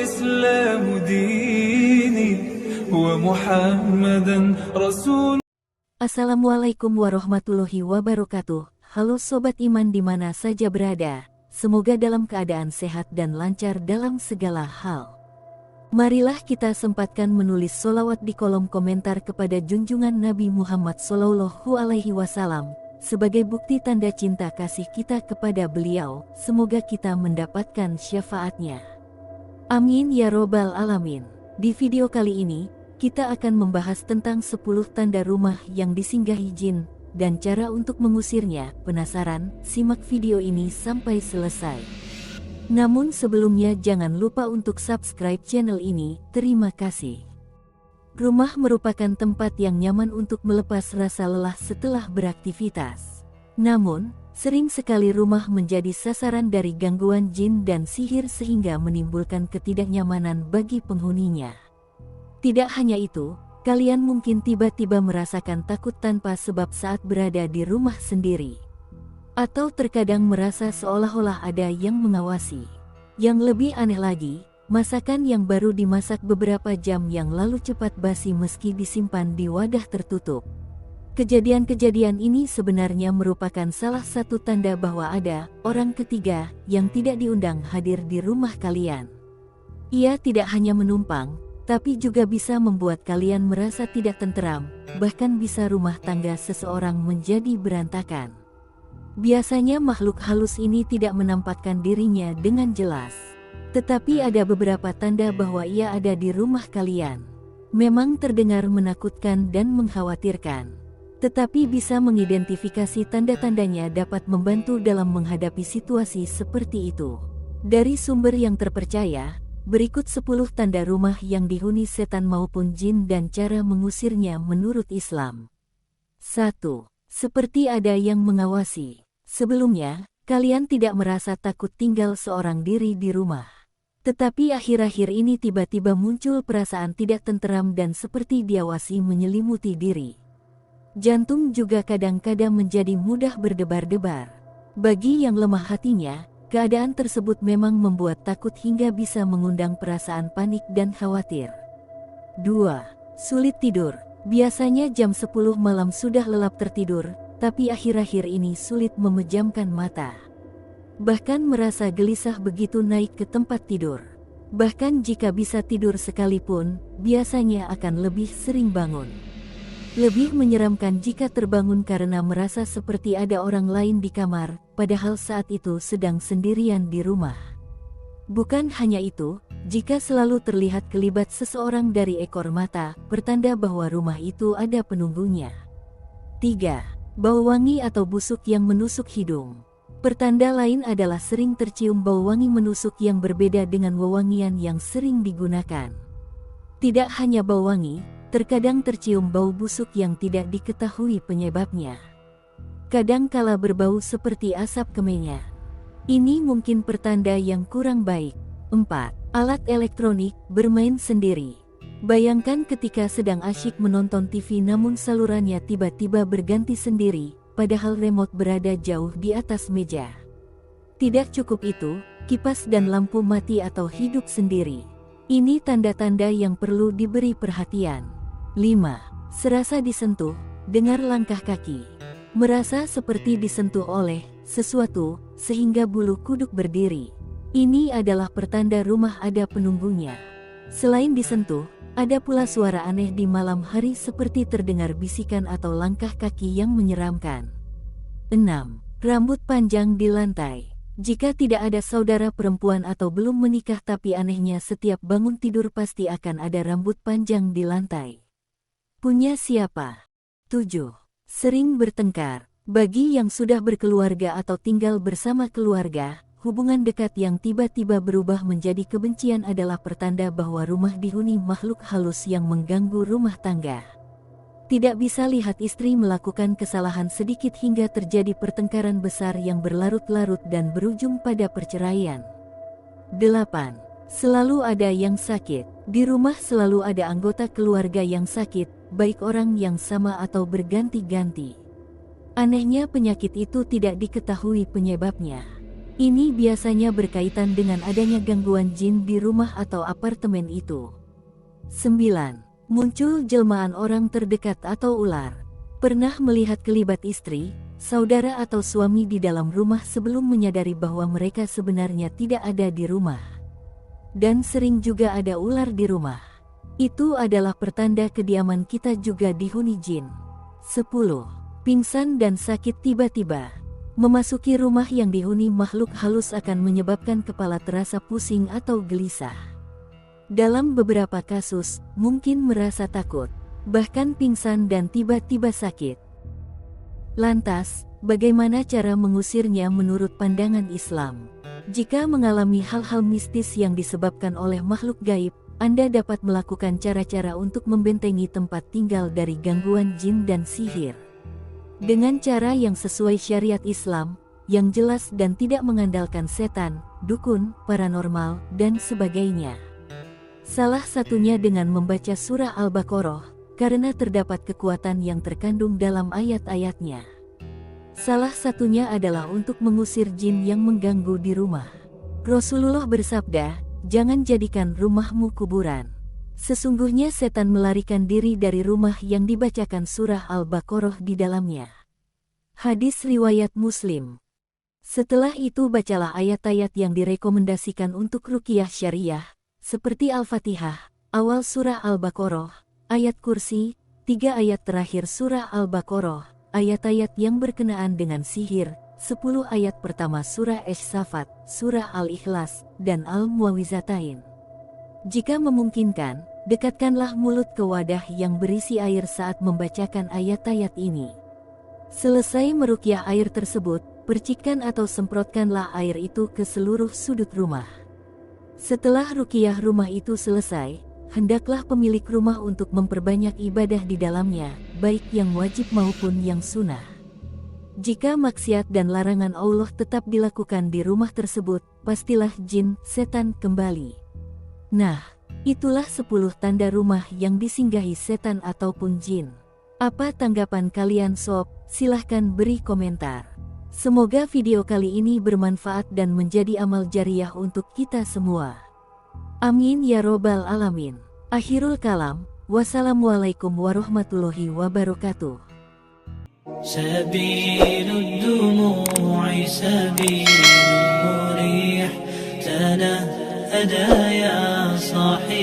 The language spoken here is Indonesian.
والإسلام ديني ومحمدا رسول. Assalamualaikum warahmatullahi wabarakatuh. Halo sobat iman di mana saja berada. Semoga dalam keadaan sehat dan lancar dalam segala hal. Marilah kita sempatkan menulis solawat di kolom komentar kepada junjungan Nabi Muhammad SAW sebagai bukti tanda cinta kasih kita kepada beliau. Semoga kita mendapatkan syafaatnya. Amin ya robbal alamin. Di video kali ini, kita akan membahas tentang 10 tanda rumah yang disinggahi jin dan cara untuk mengusirnya. Penasaran? Simak video ini sampai selesai. Namun sebelumnya jangan lupa untuk subscribe channel ini. Terima kasih. Rumah merupakan tempat yang nyaman untuk melepas rasa lelah setelah beraktivitas. Namun, sering sekali rumah menjadi sasaran dari gangguan jin dan sihir sehingga menimbulkan ketidaknyamanan bagi penghuninya. Tidak hanya itu, kalian mungkin tiba-tiba merasakan takut tanpa sebab saat berada di rumah sendiri. Atau terkadang merasa seolah-olah ada yang mengawasi. Yang lebih aneh lagi, masakan yang baru dimasak beberapa jam yang lalu cepat basi meski disimpan di wadah tertutup. Kejadian-kejadian ini sebenarnya merupakan salah satu tanda bahwa ada orang ketiga yang tidak diundang hadir di rumah kalian. Ia tidak hanya menumpang, tapi juga bisa membuat kalian merasa tidak tenteram, bahkan bisa rumah tangga seseorang menjadi berantakan. Biasanya makhluk halus ini tidak menampakkan dirinya dengan jelas. Tetapi ada beberapa tanda bahwa ia ada di rumah kalian. Memang terdengar menakutkan dan mengkhawatirkan. Tetapi bisa mengidentifikasi tanda-tandanya dapat membantu dalam menghadapi situasi seperti itu. Dari sumber yang terpercaya, berikut 10 tanda rumah yang dihuni setan maupun jin dan cara mengusirnya menurut Islam. 1. Seperti ada yang mengawasi. Sebelumnya, kalian tidak merasa takut tinggal seorang diri di rumah. Tetapi akhir-akhir ini tiba-tiba muncul perasaan tidak tenteram dan seperti diawasi menyelimuti diri. Jantung juga kadang-kadang menjadi mudah berdebar-debar. Bagi yang lemah hatinya, keadaan tersebut memang membuat takut hingga bisa mengundang perasaan panik dan khawatir. 2. Sulit tidur. Biasanya jam 10 malam sudah lelap tertidur, tapi akhir-akhir ini sulit memejamkan mata. Bahkan merasa gelisah begitu naik ke tempat tidur. Bahkan jika bisa tidur sekalipun, biasanya akan lebih sering bangun. Lebih menyeramkan jika terbangun karena merasa seperti ada orang lain di kamar, padahal saat itu sedang sendirian di rumah. Bukan hanya itu, jika selalu terlihat kelibat seseorang dari ekor mata, pertanda bahwa rumah itu ada penunggunya. 3. Bau wangi atau busuk yang menusuk hidung. Pertanda lain adalah sering tercium bau wangi menusuk yang berbeda dengan wewangian yang sering digunakan. Tidak hanya bau wangi, terkadang tercium bau busuk yang tidak diketahui penyebabnya. Kadang kala berbau seperti asap kemenyan. Ini mungkin pertanda yang kurang baik. 4. Alat elektronik, bermain sendiri. Bayangkan ketika sedang asyik menonton TV namun salurannya tiba-tiba berganti sendiri, padahal remote berada jauh di atas meja. Tidak cukup itu, kipas dan lampu mati atau hidup sendiri. Ini tanda-tanda yang perlu diberi perhatian. 5. Serasa disentuh, dengar langkah kaki. Merasa seperti disentuh oleh sesuatu, sehingga bulu kuduk berdiri. Ini adalah pertanda rumah ada penunggunya. Selain disentuh, ada pula suara aneh di malam hari seperti terdengar bisikan atau langkah kaki yang menyeramkan. 6. Rambut panjang di lantai. Jika tidak ada saudara perempuan atau belum menikah tapi anehnya setiap bangun tidur pasti akan ada rambut panjang di lantai. Punya siapa? 7. Sering bertengkar. Bagi yang sudah berkeluarga atau tinggal bersama keluarga, hubungan dekat yang tiba-tiba berubah menjadi kebencian adalah pertanda bahwa rumah dihuni makhluk halus yang mengganggu rumah tangga. Tidak bisa lihat istri melakukan kesalahan sedikit hingga terjadi pertengkaran besar yang berlarut-larut dan berujung pada perceraian. 8. Selalu ada yang sakit. Di rumah selalu ada anggota keluarga yang sakit, baik orang yang sama atau berganti-ganti. Anehnya penyakit itu tidak diketahui penyebabnya. Ini biasanya berkaitan dengan adanya gangguan jin di rumah atau apartemen itu. 9. Muncul jelmaan orang terdekat atau ular. Pernah melihat kelibat istri, saudara atau suami di dalam rumah sebelum menyadari bahwa mereka sebenarnya tidak ada di rumah. Dan sering juga ada ular di rumah. Itu adalah pertanda kediaman kita juga dihuni jin. 10. Pingsan dan sakit tiba-tiba. Memasuki rumah yang dihuni makhluk halus akan menyebabkan kepala terasa pusing atau gelisah. Dalam beberapa kasus, mungkin merasa takut, bahkan pingsan dan tiba-tiba sakit. Lantas, bagaimana cara mengusirnya menurut pandangan Islam? Jika mengalami hal-hal mistis yang disebabkan oleh makhluk gaib, Anda dapat melakukan cara-cara untuk membentengi tempat tinggal dari gangguan jin dan sihir. Dengan cara yang sesuai syariat Islam, yang jelas dan tidak mengandalkan setan, dukun, paranormal, dan sebagainya. Salah satunya dengan membaca surah Al-Baqarah, karena terdapat kekuatan yang terkandung dalam ayat-ayatnya. Salah satunya adalah untuk mengusir jin yang mengganggu di rumah. Rasulullah bersabda, "Jangan jadikan rumahmu kuburan." Sesungguhnya setan melarikan diri dari rumah yang dibacakan surah Al-Baqarah di dalamnya. Hadis riwayat Muslim. Setelah itu bacalah ayat-ayat yang direkomendasikan untuk ruqyah syariah, seperti Al-Fatihah, awal surah Al-Baqarah, ayat kursi, 3 ayat terakhir surah Al-Baqarah, ayat-ayat yang berkenaan dengan sihir, 10 ayat pertama surah Asy-Saffat, surah Al-Ikhlas, dan Al-Muawwizatain. Jika memungkinkan, dekatkanlah mulut ke wadah yang berisi air saat membacakan ayat-ayat ini. Selesai meruqyah air tersebut, percikkan atau semprotkanlah air itu ke seluruh sudut rumah. Setelah ruqyah rumah itu selesai, hendaklah pemilik rumah untuk memperbanyak ibadah di dalamnya, baik yang wajib maupun yang sunnah. Jika maksiat dan larangan Allah tetap dilakukan di rumah tersebut, pastilah jin, setan kembali. Nah, itulah 10 tanda rumah yang disinggahi setan ataupun jin. Apa tanggapan kalian sob? Silahkan beri komentar. Semoga video kali ini bermanfaat dan menjadi amal jariah untuk kita semua. Amin ya robbal alamin. Akhirul kalam, wassalamualaikum warahmatullahi wabarakatuh. سبيل الدموع سبيل مريح تنهدى يا صاحي